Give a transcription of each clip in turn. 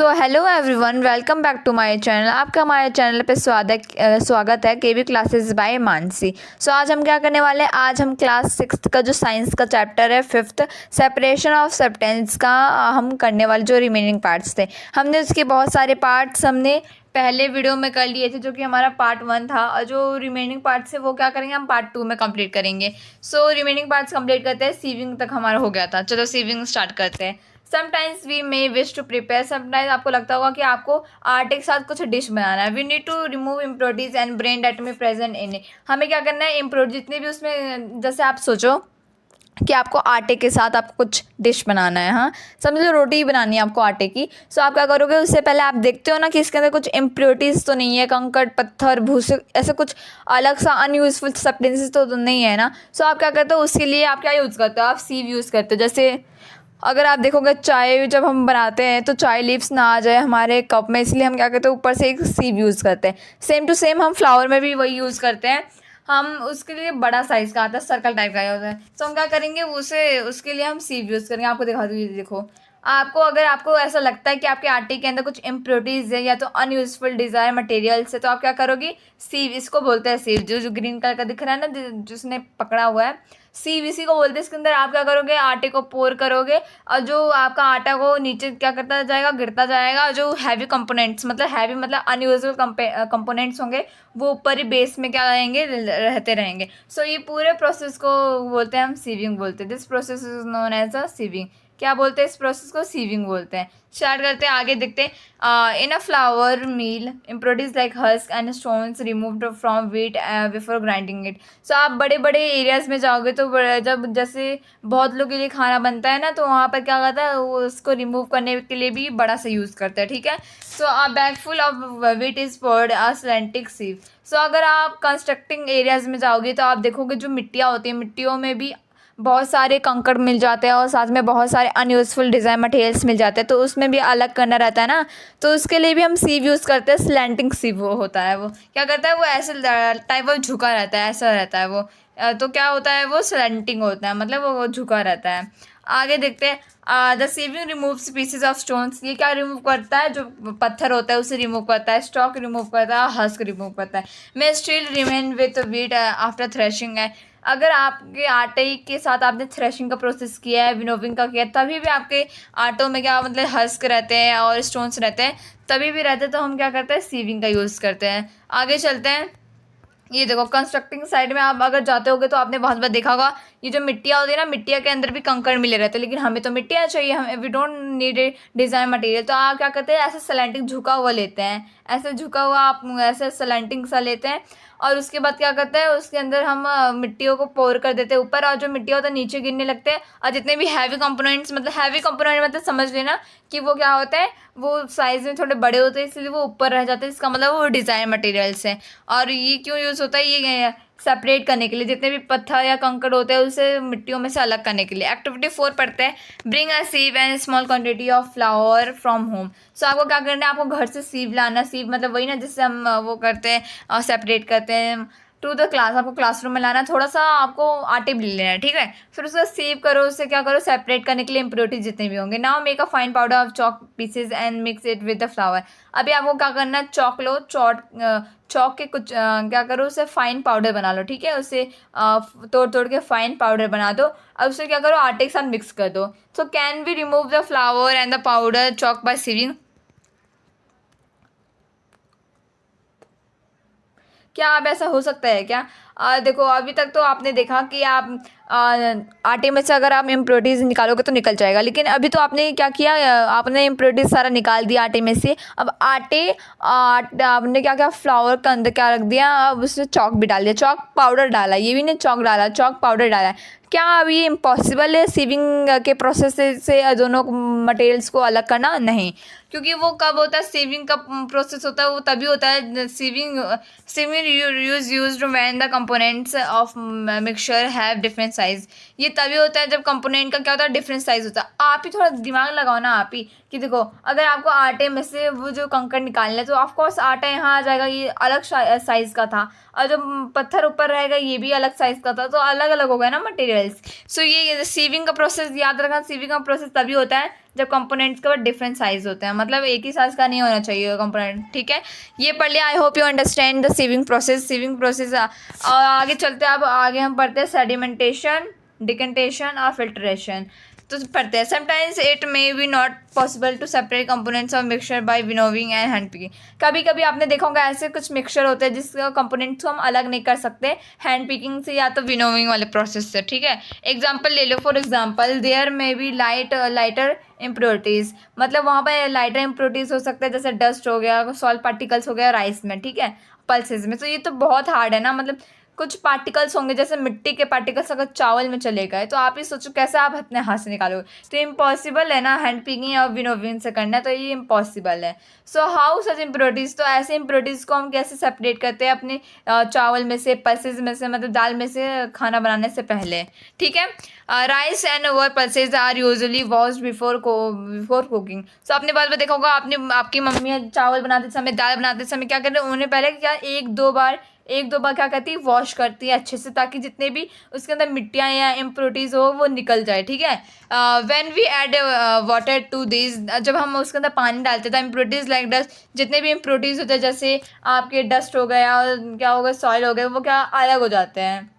So hello everyone, welcome back to my channel. आपका हमारे channel पे स्वागत है KV classes by Mansi. So आज हम क्या करने वाले हैं, आज हम क्लास 6 का जो साइंस का चैप्टर है 5th सेपरेशन ऑफ सब्सटेंस का हम करने वाले जो रिमेनिंग पार्ट्स थे। हमने उसके बहुत सारे पार्ट्स हमने पहले वीडियो में कर लिए थे, जो कि हमारा पार्ट 1 था, और जो रिमेनिंग पार्ट्स है वो क्या करेंगे, हम पार्ट 2 में कंप्लीट करेंगे। सो रिमेनिंग पार्ट्स कंप्लीट करते हैं। सीविंग तक हमारा हो गया था। चलो सीविंग स्टार्ट करते हैं। Sometimes we may wish to prepare, sometimes आपको लगता होगा कि आपको आटे के साथ कुछ डिश बनाना है। We need to remove impurities and bran that may present in it. हमें क्या करना है, इम्प्योरिटी जितने भी उसमें, जैसे आप सोचो कि आपको आटे के साथ आपको कुछ डिश बनाना है, हाँ समझो रोटी बनानी है आपको आटे की। सो आप क्या करोगे, उससे पहले आप देखते हो ना कि इसके अंदर कुछ इम्प्योरिटीज़ तो नहीं है, कंकड़ पत्थर भूसे ऐसे कुछ अलग सा अनयूजफुल सब्सटेंसेस तो नहीं है ना। सो आप क्या करते हो, उसके लिए आप क्या यूज़ करते हो, आप सीव यूज़ करते हो। जैसे अगर आप देखोगे चाय जब हम बनाते हैं तो चाय लीव्स ना आ जाए हमारे कप में, इसलिए हम क्या करते हैं, ऊपर से एक सीव यूज़ करते हैं। सेम टू सेम हम फ्लावर में भी वही यूज़ करते हैं। हम उसके लिए बड़ा साइज़ का आता है, सर्कल टाइप का होता है। तो हम क्या करेंगे, उसे उसके लिए हम सीव यूज़ करेंगे। आपको दिखा दूँ, ये देखो। आपको अगर आपको ऐसा लगता है कि आपके आटे के अंदर कुछ इम्प्योरिटीज़ है या तो अनयूजफुल डिज़ायर मटेरियल्स है, तो आप क्या करोगे, सीव, इसको बोलते हैं सीव। जो जो ग्रीन कलर का दिख रहा है ना, जिसने पकड़ा हुआ है, सीव इसी को बोलते हैं। इसके अंदर आप क्या करोगे, आटे को पोर करोगे, और जो आपका आटा को नीचे क्या करता जाएगा, गिरता जाएगा। जो हैवी कंपोनेंट्स, मतलब हैवी मतलब अनयूजुअल कंपोनेंट्स होंगे, वो ऊपर ही बेस में क्या रहेंगे, रहते रहेंगे। सो ये पूरे प्रोसेस को बोलते हैं हम सीविंग बोलते हैं। This process is known as a sieving. क्या बोलते हैं इस प्रोसेस को, सीविंग बोलते हैं। स्टार्ट करते हैं, आगे देखते हैं। In a flour meal impurities like husk and stones removed from wheat before grinding it. So आप बड़े बड़े एरियाज में जाओगे तो जब जैसे बहुत लोगों के लिए खाना बनता है ना, तो वहाँ पर क्या करता है, वो उसको रिमूव करने के लिए भी बड़ा सा यूज़ करता है, ठीक है। So a bag full of wheat is poured a slanting sieve. So अगर आप कंस्ट्रक्टिंग एरियाज में जाओगे तो आप देखोगे जो मिट्टियाँ होती हैं, मिट्टियों में भी बहुत सारे कंकड़ मिल जाते हैं, और साथ में बहुत सारे अनयूजफुल डिज़ाइन मटेरियल्स मिल जाते हैं, तो उसमें भी अलग करना रहता है ना। तो उसके लिए भी हम सीव यूज़ करते हैं। स्लैंटिंग सीव वो होता है, वो क्या करता है, वो ऐसे टाइप ऑफ झुका रहता है, ऐसा रहता है वो। तो क्या होता है, वो स्लैंटिंग होता है, मतलब वो झुका रहता है। आगे देखते हैं। The sieving removes pieces of stones. ये क्या रिमूव करता है, जो पत्थर होता है उसे रिमूव करता है। स्टॉक रिमूव करता है, हस्क रिमूव करता है। मे still remain with wheat after threshing है। अगर आपके आटे के साथ आपने थ्रेशिंग का प्रोसेस किया है, विनोविंग का किया है, तभी भी आपके आटों में क्या मतलब हस्क रहते हैं और स्टोन्स रहते हैं, तभी भी रहते हैं, तो हम क्या करते हैं, सीविंग का यूज़ करते हैं। आगे चलते हैं। ये देखो, कंस्ट्रक्टिंग साइड में आप अगर जाते होगे तो आपने बहुत बार देखा होगा, ये जो मिट्टियाँ होती है ना, मिट्टिया के अंदर भी कंकड़ मिले रहते हैं, लेकिन हमें तो मिट्टियाँ चाहिए, हमें we don't need a design material. तो आप क्या करते हैं, ऐसे सलेंटिंग झुका हुआ लेते हैं, ऐसे झुका हुआ आप ऐसे सलेंटिंग सा लेते हैं, और उसके बाद क्या करते हैं, उसके अंदर हम मिट्टियों को पोर कर देते हैं ऊपर, और जो मिट्टी होता है नीचे गिरने लगते हैं। और जितने भी हैवी कंपोनेंट्स, मतलब हैवी कंपोनेंट मतलब समझ लेना कि वो क्या होता है, वो साइज़ में थोड़े बड़े होते हैं, इसलिए वो ऊपर रह जाते हैं। इसका मतलब वो डिज़ाइन मटेरियल्स हैं। और ये क्यों यूज़ होता है, ये सेपरेट करने के लिए, जितने भी पत्थर या कंकड़ होते हैं उसे मिट्टियों में से अलग करने के लिए। एक्टिविटी 4 पढ़ते हैं। Bring a sieve and small quantity of flour from home. So आपको क्या करना है, आपको घर से सीव लाना। सीव मतलब वही ना जिससे हम वो करते हैं, सेपरेट करते हैं। टू द क्लास, आपको क्लासरूम में लाना है, थोड़ा सा आपको आटे भी ले लेना है, ठीक है। फिर उसको सेव करो, उससे क्या करो, सेपरेट करने के लिए इम्प्योरिटीज जितने भी होंगे। Now make a fine powder of chalk pieces and mix it with the flower. अभी आपको क्या करना है, चॉक लो, चौक के कुछ क्या करो, उसे फाइन पाउडर बना लो, ठीक है। उसे तोड़ तोड़ के फाइन पाउडर बना दो। अब उसे क्या करो, आटे के साथ मिक्स कर दो। So can we remove the flour and the powder chalk by sieving. क्या अब ऐसा हो सकता है क्या? देखो, अभी तक तो आपने देखा कि आप आटे में से अगर आप इम्प्योरिटीज़ निकालोगे तो निकल जाएगा, लेकिन अभी तो आपने क्या किया, आपने इम्प्योरिटीज़ सारा निकाल दिया आटे में से। अब आपने क्या क्या, फ्लावर के अंदर क्या रख दिया, अब उसमें चॉक भी डाल दिया, चॉक पाउडर डाला, ये भी नहीं चॉक डाला, चॉक पाउडर डाला है। क्या अब ये इम्पॉसिबल है सीविंग के प्रोसेस से दोनों मटेरियल्स को अलग करना? नहीं, क्योंकि वो कब होता है, सीविंग का प्रोसेस होता है वो तभी होता है, sieving used when the components of mixture have different size. ये तभी होता है जब कंपोनेंट का क्या होता है, डिफरेंट साइज होता है। आप ही थोड़ा दिमाग लगाओ ना, आप ही कि देखो, अगर आपको आटे में से वो जो कंकड़ निकालना है, तो ऑफकोर्स आटा यहाँ आ जाएगा, ये अलग साइज का था, और जो पत्थर ऊपर रहेगा ये भी अलग साइज का था, तो अलग अलग हो गया ना मटेरियल्स। सो ये सीविंग का प्रोसेस याद रखना, सीविंग का प्रोसेस तभी होता है जब कंपोनेंट्स के डिफरेंट साइज होते हैं, मतलब एक ही साइज का नहीं होना चाहिए कंपोनेंट, ठीक है। ये पढ़ लिया। I hope you understand the sieving process. और आगे चलते हैं। अब आगे हम पढ़ते हैं सेडिमेंटेशन, डिकेंटेशन और फिल्ट्रेशन। तो पढ़ते हैं। Sometimes it may be not possible to separate components of mixture by winnowing and hand picking. कभी कभी आपने देखा होगा ऐसे कुछ मिक्सचर होते हैं जिस कंपोनेंट्स को हम अलग नहीं कर सकते हैंड पिकिंग से या तो विनोविंग वाले प्रोसेस से, ठीक है। एग्जाम्पल ले लो। For example there may be lighter impurities, मतलब वहाँ पर लाइटर इम्प्योरिटीज़ हो सकते हैं, जैसे डस्ट हो गया, सॉल्ट पार्टिकल्स हो गया राइस में, ठीक है, पल्सेस में। तो ये तो बहुत हार्ड है ना, मतलब कुछ पार्टिकल्स होंगे जैसे मिट्टी के पार्टिकल्स अगर चावल में चले गए तो आप ही सोचो कैसे आप अपने हाथ से निकालोगे। तो इम्पॉसिबल है ना हैंड पिकिंग या विनोविंग से करना, तो ये इम्पॉसिबल है। सो हाउ सच इम्प्योरिटीज़, तो ऐसे इम्प्योरिटीज़ को हम कैसे सेपरेट करते हैं अपने चावल में से, पल्सेस में से, मतलब दाल में से खाना बनाने से पहले, ठीक है। Rice and over pulses are usually washed before cooking. So आपने बात में देखा होगा, आपकी मम्मी चावल बनाते समय, दाल बनाते समय क्या करते हैं, उन्हें पहले क्या एक दो बार क्या करती है, वॉश करती है अच्छे से, ताकि जितने भी उसके अंदर मिट्टियाँ या इम्प्योरिटीज़ हो वो निकल जाए, ठीक है। When we add water to this, जब हम उसके अंदर पानी डालते हैं, इम्प्योरिटीज़ लाइक डस्ट, जितने भी इम्प्योरिटीज़ होते हैं जैसे आपके डस्ट हो गया, क्या हो गया, सॉइल हो गया, वो क्या अलग हो जाते हैं।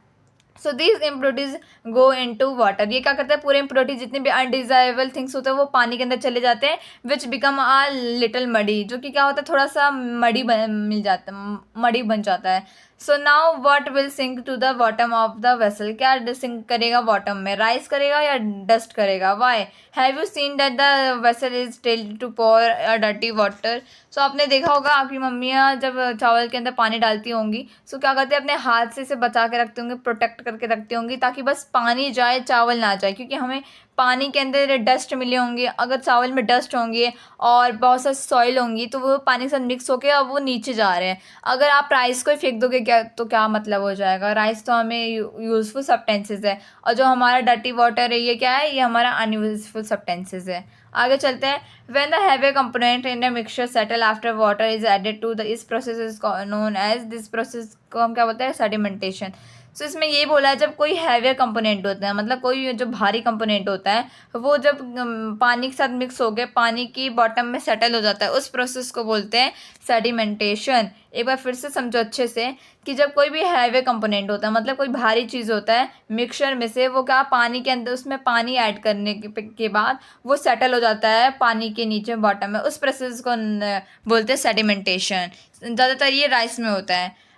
So these impurities go into water, ये क्या करते हैं, पूरे इम्प्योरिटीज जितने भी अनडिजायरेबल थिंग्स होते हैं वो पानी के अंदर चले जाते हैं, विच बिकम आ लिटिल मडी, जो कि क्या होता है, थोड़ा सा मडी बन जाता है। So now what will sink to the bottom of the vessel, क्या सिंक करेगा बॉटम में, राइस करेगा या डस्ट करेगा। Why have you seen that the vessel is tilted to pour a dirty water. So आपने देखा होगा आपकी मम्मियाँ जब चावल के अंदर पानी डालती होंगी, सो क्या करते हैं, अपने हाथ से इसे बचा के रखते होंगे, प्रोटेक्ट करके रखती होंगी, ताकि बस पानी जाए चावल ना जाए, क्योंकि हमें पानी के अंदर डस्ट मिले होंगे, अगर चावल में डस्ट होंगे और बहुत सारी सॉइल होंगी तो वो पानी के साथ मिक्स होकर अब वो नीचे जा रहे हैं। अगर आप राइस को ही फेंक दोगे क्या, तो क्या मतलब हो जाएगा। राइस तो हमें यूज़फुल सब्सटेंसेस है, और जो हमारा डर्टी वाटर है ये क्या है, ये हमारा अनयूजफुल सब्सटेंसेस है। आगे चलते हैं। When the heavy component in the mixture settle after water is added to the, इस process is known as, this process को हम क्या बोलते हैं, सेडिमेंटेशन। सो इसमें ये बोला है, जब कोई हैवियर कंपोनेंट होता है, मतलब कोई जो भारी कंपोनेंट होता है वो जब पानी के साथ मिक्स हो गए, पानी की बॉटम में सेटल हो जाता है, उस प्रोसेस को बोलते हैं सेडिमेंटेशन। एक बार फिर से समझो अच्छे से कि जब कोई भी हैवियर कंपोनेंट होता है, मतलब कोई भारी चीज़ होता है मिक्सचर में से, वो क्या पानी के अंदर उसमें पानी ऐड करने के बाद वो सेटल हो जाता है पानी के नीचे बॉटम में, उस प्रोसेस को बोलते हैं सेडिमेंटेशन। ज़्यादातर ये राइस में होता है।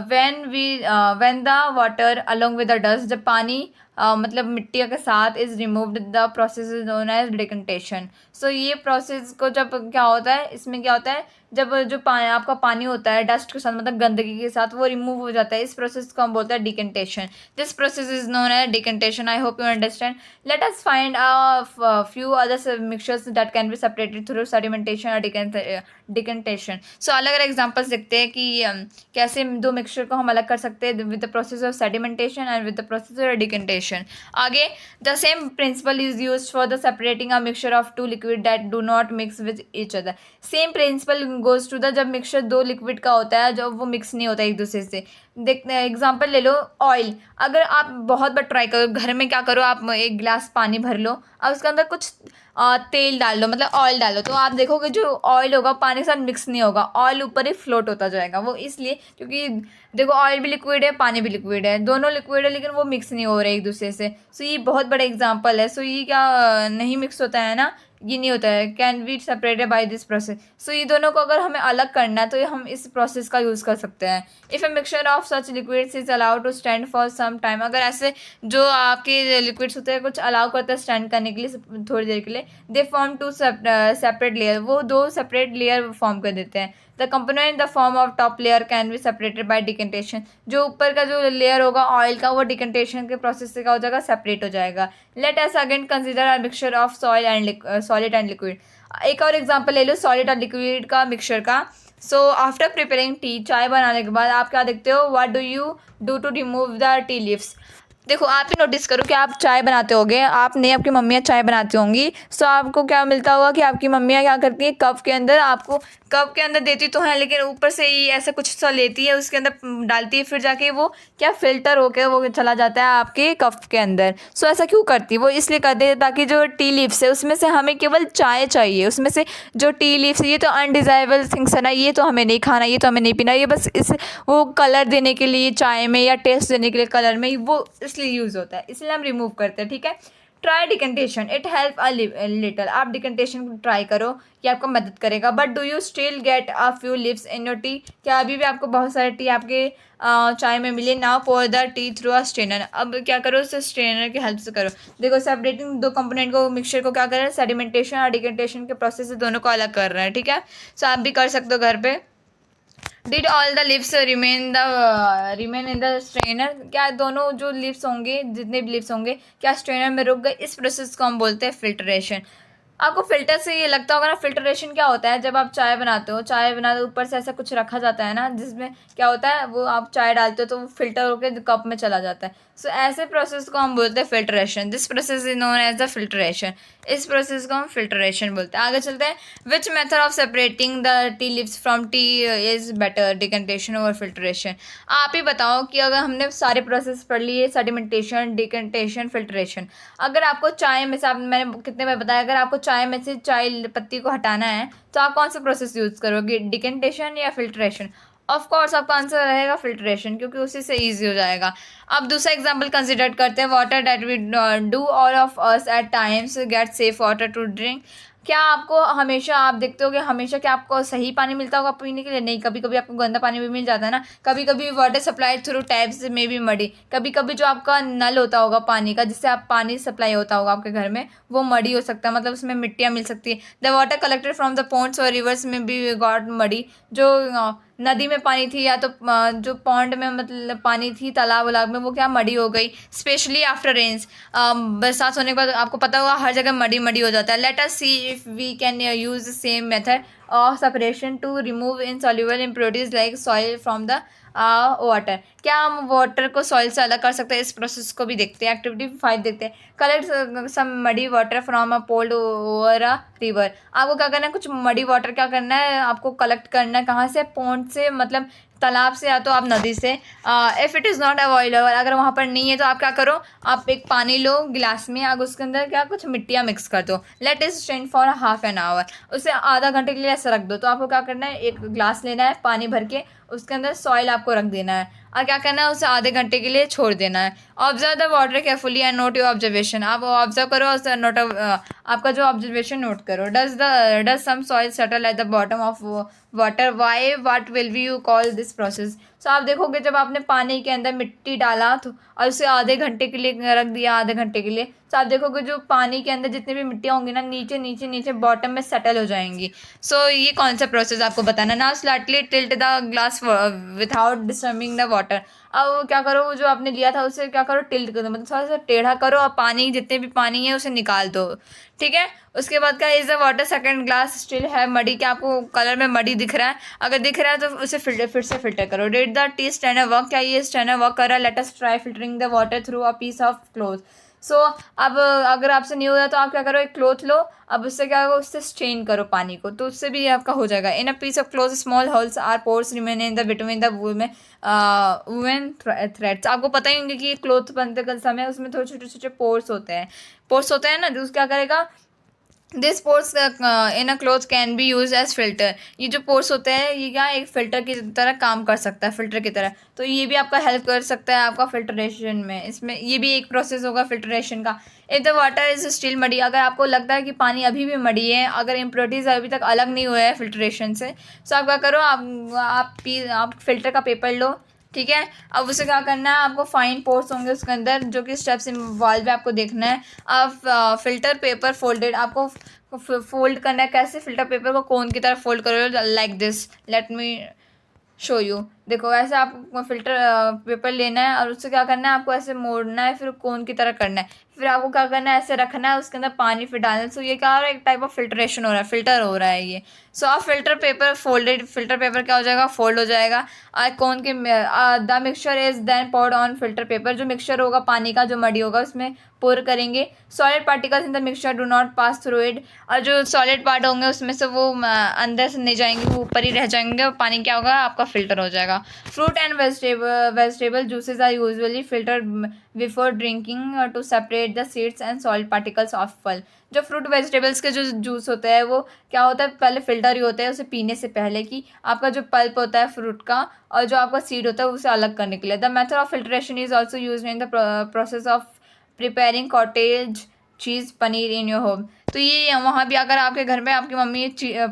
When the water along with the dust, जब पानी मतलब मिट्टी के साथ is removed, the process is known as decantation. So ये प्रोसेस को जब क्या होता है, इसमें क्या होता है, जब जो आपका पानी होता है डस्ट के साथ, मतलब गंदगी के साथ, वो रिमूव हो जाता है, इस प्रोसेस को हम बोलते हैं decantation. This process is known as decantation. I hope you understand. Let us find few other mixtures that can be separated through sedimentation और डिकंटेशन। सो अलग अलग एग्जाम्पल्स देखते हैं कि कैसे दो मिक्सचर को हम अलग कर सकते हैं with the process of sedimentation and with the process of decantation. आगे, the same principle is used for the separating a mixture of two liquid that do not mix with each other. Same principle goes to the, जब mixture दो liquid का होता है जब वो mix नहीं होता एक दूसरे से। देख एग्जाम्पल ले लो, ऑयल। अगर आप बहुत बार ट्राई करो घर में, क्या करो, आप एक गिलास पानी भर लो और उसके अंदर कुछ तेल डाल लो, मतलब ऑयल डालो, तो आप देखोगे जो ऑयल होगा पानी के साथ मिक्स नहीं होगा, ऑयल ऊपर ही फ्लोट होता जाएगा। वो इसलिए क्योंकि देखो ऑयल भी लिक्विड है, पानी भी लिक्विड है, दोनों लिक्विड है, लेकिन वो मिक्स नहीं हो रहे एक दूसरे से। सो ये बहुत बड़ा एग्जाम्पल है। सो ये क्या नहीं मिक्स होता है ना, ये नहीं होता है, can be separated by this process. So ये दोनों को अगर हमें अलग करना है तो ये हम इस प्रोसेस का यूज़ कर सकते हैं। If a mixture of such liquids is allowed to stand for some time, अगर ऐसे जो आपके लिक्विड्स होते हैं कुछ अलाउ करते हैं स्टैंड करने के लिए थोड़ी देर के लिए, they form two separate layer, वो दो सेपरेट लेयर फॉर्म कर देते हैं। The component in the form of top layer can be separated by decantation, जो ऊपर का जो लेयर होगा ऑयल का वो डिकंटेशन के प्रोसेस से क्या हो जाएगा, सेपरेट हो जाएगा। Let us again consider a mixture of solid and liquid. एक और एग्जांपल ले लो सॉलिड और लिक्विड का मिक्सचर का। सो आफ्टर प्रिपेयरिंग टी, चाय बनाने के बाद आप क्या देखते हो, what do you do to remove the tea leaves. देखो आप ही नोटिस करो कि आप चाय बनाते होगे, आप नहीं आपकी मम्मियाँ चाय बनाती होंगी, सो आपको क्या मिलता होगा कि आपकी मम्मियाँ क्या करती हैं, कप के अंदर आपको कप के अंदर देती तो है, लेकिन ऊपर से ही ऐसा कुछ सा लेती है, उसके अंदर डालती है, फिर जाके वो क्या फिल्टर होके वो चला जाता है आपके कप के अंदर। सो ऐसा क्यों करती है वो? इसलिए करती है ताकि जो टी लीव्स है उसमें से हमें केवल चाय चाहिए, उसमें से जो टी लीव्स है ये तो अनडिज़ायरेबल थिंग्स है ना, ये तो हमें नहीं खाना, ये तो हमें नहीं पीना, ये बस इस वो कलर देने के लिए चाय में या टेस्ट देने के लिए कलर में वो इसलिए यूज़ होता है, इसलिए हम रिमूव करते हैं। ठीक है, try decantation, it help a little. आप डिकन्टेशन को ट्राई करो, ये आपको मदद करेगा। But do you still get a few leaves in your tea? क्या अभी भी आपको बहुत सारे टी आपके चाय में मिले? Now pour the tea through a strainer. अब क्या करो, उसे स्ट्रेनर की हेल्प से करो। देखो सेपरेटिंग दो कंपोनेंट को, मिक्सचर को क्या कर रहे हैं, सेडिमेंटेशन और डिकन्टेशन के प्रोसेस से दोनों को अलग कर रहे हैं। ठीक है, सो आप भी कर सकते हो घर पे। Did all the leaves remain in the strainer? क्या दोनों जो लिव्स होंगे, जितने भी लिव्स होंगे, क्या स्ट्रेनर में रुक गए? इस प्रोसेस को हम बोलते हैं फिल्ट्रेशन। आपको फिल्टर से ये लगता होगा ना, फिल्ट्रेशन क्या होता है? जब आप चाय बनाते हो, चाय बनाते ऊपर से ऐसा कुछ रखा जाता है ना, जिसमें क्या होता है, वो आप चाय डालते हो तो वो फिल्टर होकर कप में चला जाता है। सो ऐसे प्रोसेस को हम बोलते हैं filtration. This process is known as the filtration. इस प्रोसेस को हम फिल्ट्रेशन बोलते हैं। आगे चलते हैं। Which method of separating the tea leaves from tea is better, decantation और फिल्ट्रेशन? आप ही बताओ कि अगर हमने सारे प्रोसेस पढ़ लिए, सेडिमेंटेशन, डिकन्टेशन, फिल्ट्रेशन, अगर आपको चाय में से, आप मैंने कितने बार बताया, अगर आपको चाय में से चाय पत्ती को हटाना है तो आप कौन सा प्रोसेस यूज़ करोगे, डिकन्टेशन या फिल्ट्रेशन? ऑफ कोर्स आपका आंसर रहेगा फिल्ट्रेशन, क्योंकि उसी से ईजी हो जाएगा। अब दूसरा एग्जाम्पल कंसिडर करते हैं। Water that we do all of us at times get safe water to drink. क्या आपको हमेशा, आप देखते हो कि हमेशा क्या आपको सही पानी मिलता होगा पीने के लिए? नहीं, कभी कभी आपको गंदा पानी भी मिल जाता है ना। कभी कभी वाटर सप्लाई थ्रू टैप्स में भी मड़ी, कभी कभी जो आपका नल होता होगा पानी का, जिससे आप पानी सप्लाई होता होगा आपके घर में, वो मड़ी हो सकता है, मतलब उसमें मिट्टियाँ मिल सकती है। The water collected from the ponds और रिवर्स में भी गॉट मड़ी। जो नदी में पानी थी या तो जो पॉन्ड में मतलब पानी थी, तालाब वालाब में, वो क्या मड़ी हो गई, स्पेशली आफ्टर रेन्स। बरसात होने के बाद आपको पता होगा हर जगह मड़ी मड़ी हो जाता है। Let us see if we can use the same method of separation to remove insoluble impurities like soil from the water. क्या हम वाटर को सॉइल से अलग कर सकते हैं? इस प्रोसेस को भी देखते हैं। एक्टिविटी 5 देखते हैं। Collect some muddy water from a pond over a river. आपको क्या करना है, कुछ मडी वाटर क्या करना है, आपको कलेक्ट करना है। कहाँ से? पॉन्ड से, मतलब तालाब से या तो आप नदी से। If it is not available, अगर वहाँ पर नहीं है तो आप क्या करो, आप एक पानी लो गिलास में, आग उसके अंदर क्या कुछ मिट्टियाँ मिक्स कर दो। Let it stand for half an hour. उसे आधा घंटे के लिए ऐसा रख दो। तो आपको क्या करना है, एक गिलास लेना है पानी भर के, उसके अंदर सॉइल आपको रख देना है और क्या करना है, उसे आधे घंटे के लिए छोड़ देना है। Observe the water carefully and note your observation. आप ऑब्जर्व करो और नोट आपका जो ऑब्जर्वेशन नोट करो। Does some soil settle at the bottom of water? Why, what will we you call this process? So आप देखोगे जब आपने पानी के अंदर मिट्टी डाला तो और उसे आधे घंटे के लिए रख दिया, आधे घंटे के लिए, तो आप देखोगे जो पानी के अंदर जितनी भी मिट्टियाँ होंगी ना, नीचे नीचे नीचे बॉटम में सेटल हो जाएंगी। सो ये कौन सा प्रोसेस आपको बताना। Now slightly tilt the glass without disturbing the water. अब क्या करो, वो जो आपने लिया था उसे क्या करो, टिल्ट कर दो, मतलब थोड़ा सा टेढ़ा करो और पानी, जितने भी पानी है उसे निकाल दो। ठीक है, उसके बाद का is the water second glass still है मडी? क्या आपको कलर में मडी दिख रहा है? अगर दिख रहा है तो उसे फिर से फिल्टर करो। Did the tea strainer work? क्या ये स्ट्रेनर वर्क कर रहा है? Let us try filtering the water through a piece of cloth. So अब अगर आपसे नहीं हो रहा तो आप क्या करो, एक क्लोथ लो, अब उससे क्या करो, उससे स्ट्रेन करो पानी को, तो उससे भी आपका हो जाएगा। In a piece of cloth small holes are pores remain in the between the woven threads. आपको पता ही होंगे कि क्लोथ बनते का समय उसमें थोड़े छोटे छोटे पोर्स होते हैं, ना, तो क्या करेगा, this pores in a cloth can be use as filter. ये जो पोर्स होते हैं ये क्या एक फिल्टर की तरह काम कर सकता है, फिल्टर की तरह, तो ये भी आपका हेल्प कर सकता है आपका फिल्ट्रेशन में। इसमें ये भी एक प्रोसेस होगा फिल्ट्रेशन का। If the water is still muddy, अगर आपको लगता है कि पानी अभी भी मडी है, अगर इम्प्योरिटीज अभी तक अलग नहीं हुए हैं फिल्ट्रेशन से, तो आप क्या करो, आप फिल्टर का पेपर लो। ठीक है, अब उसे क्या करना है, आपको फाइन पोर्स होंगे उसके अंदर, जो कि स्टेप्स इन्वॉल्व है, आपको देखना है। अब फिल्टर पेपर फोल्डेड, आपको फोल्ड करना है। कैसे? फिल्टर पेपर को कोन की तरफ फोल्ड करो, like this. Let me show you. देखो ऐसे आपको फ़िल्टर पेपर लेना है और उससे क्या करना है, आपको ऐसे मोड़ना है, फिर कोन की तरह करना है, फिर आपको क्या करना है, ऐसे रखना है, उसके अंदर पानी फिर डालना है। सो ये क्या हो रहा है, एक टाइप ऑफ फ़िल्ट्रेशन हो रहा है, फ़िल्टर हो रहा है ये। सो आप फ़िल्टर पेपर क्या हो जाएगा, फोल्ड हो जाएगा। कोन के the mixture is then poured on filter paper. जो मिक्सचर होगा पानी का, जो मडी होगा, उसमें पोर करेंगे। Solid particles in the mixture do not pass through it. और जो सॉलिड पार्ट होंगे उसमें से वो अंदर से नहीं जाएंगे, वो ऊपर ही रह जाएंगे, और पानी क्या होगा, आपका फ़िल्टर हो जाएगा। Fruit and vegetable juices are usually filtered before drinking to separate the seeds and salt particles of फल। जो फ्रूट वेजिटेबल्स के जो जूस होते हैं वो क्या होता है, पहले फिल्टर ही होता है उसे पीने से पहले, कि आपका जो पल्प होता है फ्रूट का और जो आपका सीड होता है उसे अलग करने के लिए। The method of filtration is also use in the process of preparing cottage cheese paneer in your home. तो ये वहाँ भी अगर आपके घर में आपकी मम्मी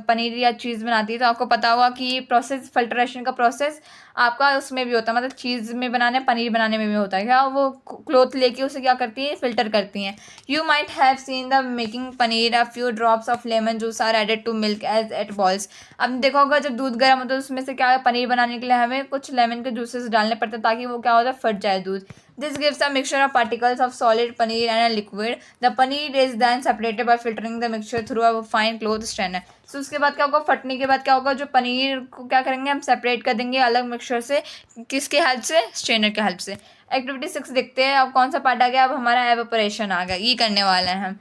पनीर या चीज़ बनाती है तो आपको पता होगा कि ये प्रोसेस, फिल्ट्रेशन का प्रोसेस आपका उसमें भी होता है, मतलब चीज़ में बनाने, पनीर बनाने में भी होता है। क्या वो क्लोथ लेके उसे क्या करती है, फ़िल्टर करती हैं। You might have seen the making paneer, a few drops of lemon juice are added to milk as it boils. अब देखा होगा जब दूध गर्म होता है उसमें से क्या है, पनीर बनाने के लिए हमें कुछ लेमन के जूसेस डालने पड़ते हैं ताकि वो क्या होता है, फट जाए दूध। This gives a mixture of particles of solid paneer and a liquid. The paneer is then separated by filtering the mixture through a fine cloth strainer. So उसके बाद क्या होगा, फटने के बाद क्या होगा, जो पनीर को क्या करेंगे, हम सेपरेट कर देंगे अलग मिक्सचर से। किसके हेल्प से, स्ट्रेनर के हेल्प से। एक्टिविटी 6 देखते हैं, अब कौन सा पार्ट आ गया, अब हमारा एवेपोरेशन आ गया, ये करने वाला है हम।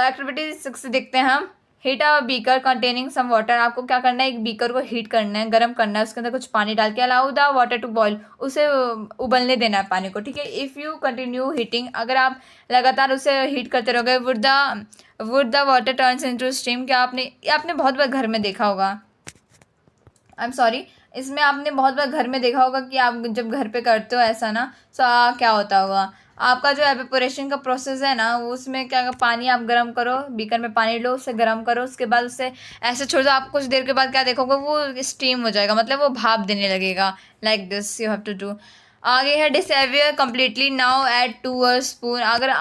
एक्टिविटी 6 देखते हैं हम। Heat a beaker containing some water. आपको क्या करना है, एक बीकर को हीट करना है, गर्म करना है, उसके अंदर कुछ पानी डाल के allow the water to boil, उसे उबलने देना है पानी को, ठीक है। इफ़ यू कंटिन्यू हीटिंग, अगर आप लगातार उसे हीट करते रहोगे, would the water turns into steam. क्या आपने बहुत बार घर में देखा होगा, आई एम सॉरी, इसमें आपने बहुत बार घर में देखा होगा कि आप जब घर पे करते हो ऐसा ना, तो क्या होता होगा, आपका जो एवेपोरेशन का प्रोसेस है ना, वो उसमें क्या, पानी आप गर्म करो, बीकर में पानी लो, उसे गर्म करो, उसके बाद उसे ऐसे छोड़ दो, आप कुछ देर के बाद क्या देखोगे, वो स्टीम हो जाएगा, मतलब वो भाप देने लगेगा। Like this you have to do. आगे है disappear completely, now add 2 a spoon. अगर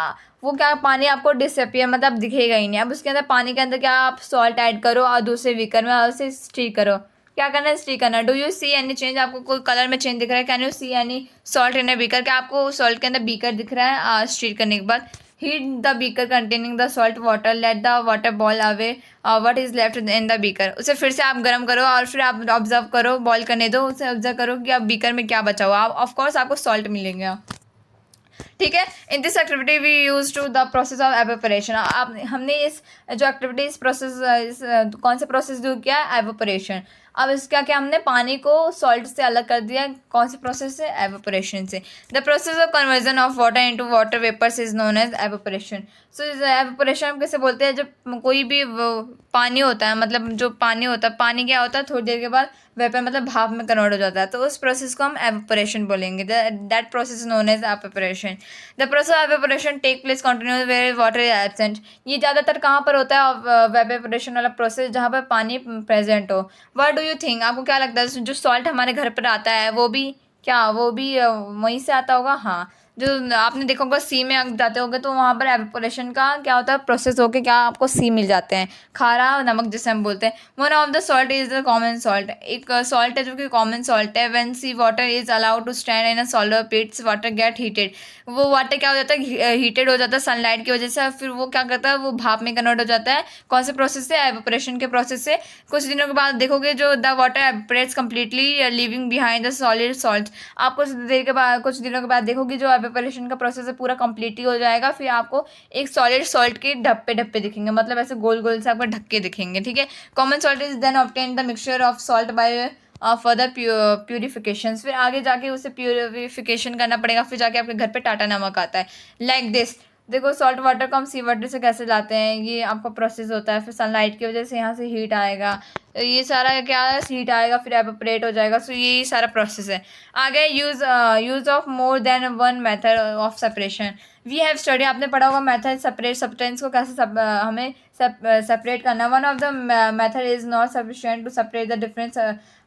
वो क्या, पानी आपको डिसअपियर मतलब दिखेगा ही नहीं, अब उसके अंदर पानी के अंदर क्या, आप सॉल्ट ऐड करो और दूसरे बीकर में और उसे स्टीर करो। क्या करना है, स्टीर करना। Do you see any change, आपको कोई कलर में चेंज दिख रहा है, can you see any salt in a beaker, क्या आपको सॉल्ट के अंदर बीकर दिख रहा है स्टीर करने के बाद। Heat the beaker containing the salt water, let the water boil away what is left in the beaker. उसे फिर से आप गर्म करो और फिर आप ऑब्जर्व करो, बॉयल करने दो, उसे ऑब्जर्व करो कि आप बीकर में क्या बचा हुआ, ऑफकोर्स आपको सॉल्ट मिलेगा, ठीक है। In this activity we use to the process of evaporation. आप हमने इस जो एक्टिविटी, इस प्रोसेस, कौन सा प्रोसेस जो किया, एवेपोरेशन। अब इसका क्या, हमने पानी को सॉल्ट से अलग कर दिया, कौन से प्रोसेस से, एवेपोरेशन से। The process of conversion of water into water vapours is known as evaporation. So evaporation कैसे बोलते हैं, जब कोई भी पानी होता है, मतलब जो पानी होता है, पानी क्या होता है, थोड़ी देर के बाद वेपर मतलब भाप में कन्वर्ट हो जाता है, तो उस प्रोसेस को हम एवेपोरेशन बोलेंगे। That process known as evaporation. The process of evaporation take place continuous where water is absent. ये ज़्यादातर कहाँ पर होता है, एवेपोरेशन वाला प्रोसेस, जहाँ पर पानी प्रेजेंट हो। व्हाट डू यू थिंक, आपको क्या लगता है, जो सॉल्ट हमारे घर पर आता है वो भी क्या, वो भी वहीं से आता होगा। हाँ, जो आपने देखा होगा सी में अगर जाते होगे तो वहाँ पर एवेपोरेशन का क्या होता है, प्रोसेस होके क्या आपको सी मिल जाते हैं, खारा नमक जिसे हम बोलते हैं। One of the salt is the common salt, एक सॉल्ट है जो कि कॉमन सॉल्ट है। When sea water is allowed to stand in a solar pits water get heated. वो वाटर क्या हो जाता है, हीटेड हो जाता है सनलाइट की वजह से, फिर वो क्या करता है, वो भाप में कन्वर्ट हो जाता है, कौन से प्रोसेस से, एवेपोरेशन के प्रोसेस से। कुछ दिनों के बाद देखोगे जो the water evaporates completely living behind the solid salt. आप कुछ देर के बाद, कुछ दिनों के बाद देखोगे जो एवेपोरेशन का प्रोसेस है पूरा कंप्लीटली हो जाएगा, फिर आपको एक सॉलिड सॉल्ट के ढप्पे ढप्पे दिखेंगे, मतलब ऐसे गोल गोल से आपको ढक्के दिखेंगे, ठीक है। Common salt is then obtain the mixture of salt by further purification. फिर आगे जाके उसे प्यूरिफिकेशन करना पड़ेगा, फिर जाके आपके घर पे टाटा नमक आता है। लाइक दिस, देखो सॉल्ट वाटर को हम सी वाटर से कैसे लाते हैं, ये आपका प्रोसेस होता है, फिर सनलाइट की वजह से यहाँ से हीट आएगा, तो ये सारा क्या है, हीट आएगा, फिर एवेपोरेट हो जाएगा। सो ये सारा प्रोसेस है। आगे use of more than one method of separation. We have study, आपने पढ़ा होगा मेथड सेपरेट सब्सटेंस को कैसे हमें सेपरेट करना। One of the method is not sufficient to separate the different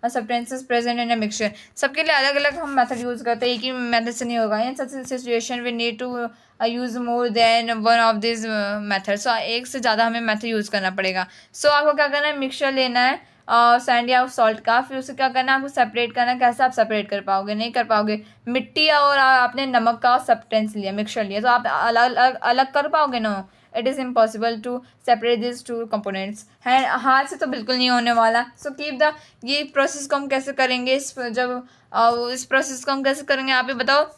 substances present in a mixture. सबके लिए अलग अलग हम मेथड यूज़ करते हैं, एक ही मेथड से नहीं होगा। In such situation we need to use more than one of this method. So एक से ज़्यादा हमें मेथड यूज़ करना पड़ेगा। सो आपको क्या करना है, मिक्सचर लेना है, सैंड या सॉल्ट का, फिर उसे क्या करना है आपको सेपरेट करना है। कैसे आप सेपरेट कर पाओगे, नहीं कर पाओगे। मिट्टी और आपने नमक का सब्सटेंस लिया, मिक्सचर लिया, तो आप अलग अलग अलग कर पाओगे ना। It is impossible to separate this two components है, हाथ से तो बिल्कुल नहीं होने वाला। सो कीप द, ये प्रोसेस को हम कैसे करेंगे, इस प्रोसेस को हम कैसे करेंगे आप ही बताओ।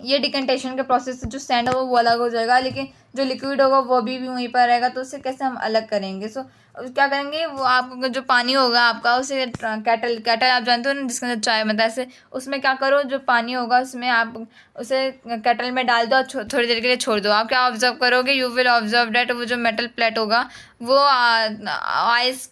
ये डिकन्टेशन के प्रोसेस से जो सैंड होगा वो अलग हो जाएगा, लेकिन जो लिक्विड होगा वो भी वहीं पर रहेगा, तो उसे कैसे हम अलग करेंगे। सो क्या करेंगे, वो आपको जो पानी होगा आपका, उसे कैटल कैटल आप जानते हो ना, जिसके अंदर चाय बनता है, ऐसे उसमें क्या करो, जो पानी होगा उसमें आप उसे कैटल में डाल दो और थोड़ी देर के लिए छोड़ दो। आप क्या ऑब्जर्व करोगे, यू विल ऑब्जर्व डैट वो जो मेटल प्लेट होगा वो आइस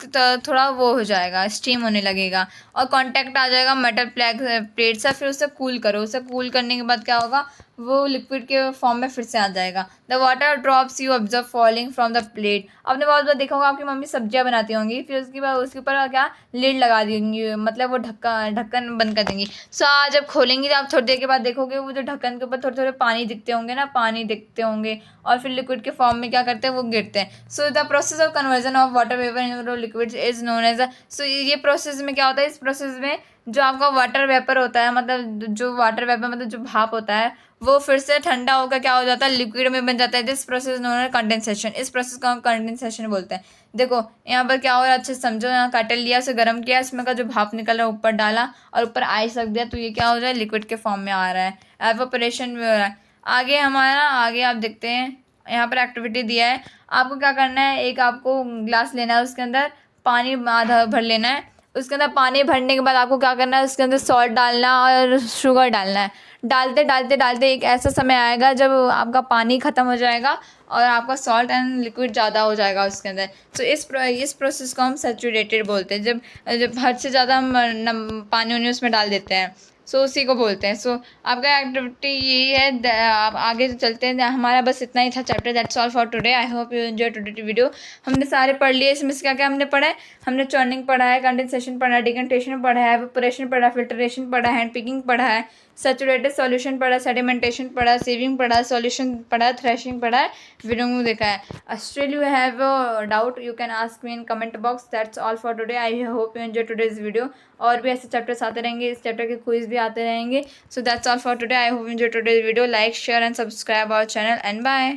थोड़ा वो हो जाएगा, स्टीम होने लगेगा और कांटेक्ट आ जाएगा मेटल प्लेट से। फिर उसे कूल करो, उसे कूल करने के बाद क्या होगा, वो लिक्विड के फॉर्म में फिर से आ जाएगा। The water drops you observe falling from the plate. आपने बहुत बार देखा होगा आपकी मम्मी सब्जियां बनाती होंगी, फिर उसके बाद उसके ऊपर क्या लिड लगा देंगी, मतलब वो ढक्कन बंद कर देंगी। सो आज जब खोलेंगी तो आप थोड़ी देर के बाद देखोगे वो जो ढक्कन के ऊपर थोड़े थोड़े पानी दिखते होंगे ना, पानी दिखते होंगे, और फिर लिक्विड के फॉर्म में क्या करते हैं वो गिरते हैं। So the process of conversion of water vapour in liquid is known as so ये प्रोसेस में क्या होता है, इस प्रोसेस में जो आपका वाटर वेपर होता है, मतलब जो वाटर वेपर मतलब जो भाप होता है, वो फिर से ठंडा होकर क्या हो जाता है, लिक्विड में बन जाता है। This process known as condensation. इस प्रोसेस को हम कंडेंसेशन बोलते हैं। देखो यहाँ पर क्या हो रहा है, अच्छे से समझो। यहाँ काटल लिया, उसे गर्म किया, इसमें का जो भाप निकल रहा है ऊपर डाला और ऊपर आइस रख दिया, तो ये क्या हो रहा है, लिक्विड के फॉर्म में आ रहा है, एवापोरेशन भी हो रहा है। आगे आगे आप देखते हैं, यहाँ पर एक्टिविटी दिया है। आपको क्या करना है, एक आपको ग्लास लेना है, उसके अंदर पानी आधा भर लेना है। उसके अंदर पानी भरने के बाद आपको क्या करना है, उसके अंदर सॉल्ट डालना और शुगर डालना है। डालते डालते डालते एक ऐसा समय आएगा जब आपका पानी ख़त्म हो जाएगा और आपका सॉल्ट एंड लिक्विड ज़्यादा हो जाएगा उसके अंदर। सो इस प्रोसेस को हम सैचुरेटेड बोलते हैं, जब जब हद से ज़्यादा हम पानी उनी उसमें डाल देते हैं। सो उसी को बोलते हैं। सो आपका एक्टिविटी यही है। आप आगे चलते हैं। हमारा बस इतना ही था chapter. That's all for today. I hope you enjoy today video. हमने सारे पढ़ लिए। इसमें से क्या क्या हमने पढ़ा है, हमने चर्निंग पढ़ा है, कंडेंसेशन पढ़ा है, डिकन्टेशन पढ़ा है, एवापोरेशन पढ़ा है, फिल्ट्रेशन पढ़ा है, हैंड पिकिंग पढ़ा है, सैचुरेटेड सॉल्यूशन पढ़ा, सेडिमेंटेशन पढ़ा, सेविंग पढ़ा, सॉल्यूशन पढ़ा, थ्रेशिंग पढ़ा है, विनोइंग देखा है। Still you have doubt you can ask me in comment box. That's all for today. I hope you enjoy today's video. और भी ऐसे चैप्टर्स आते रहेंगे, इस चैप्टर के क्विज भी आते रहेंगे। So that's all for today. I hope you enjoy today's video. Like share and subscribe our channel and bye.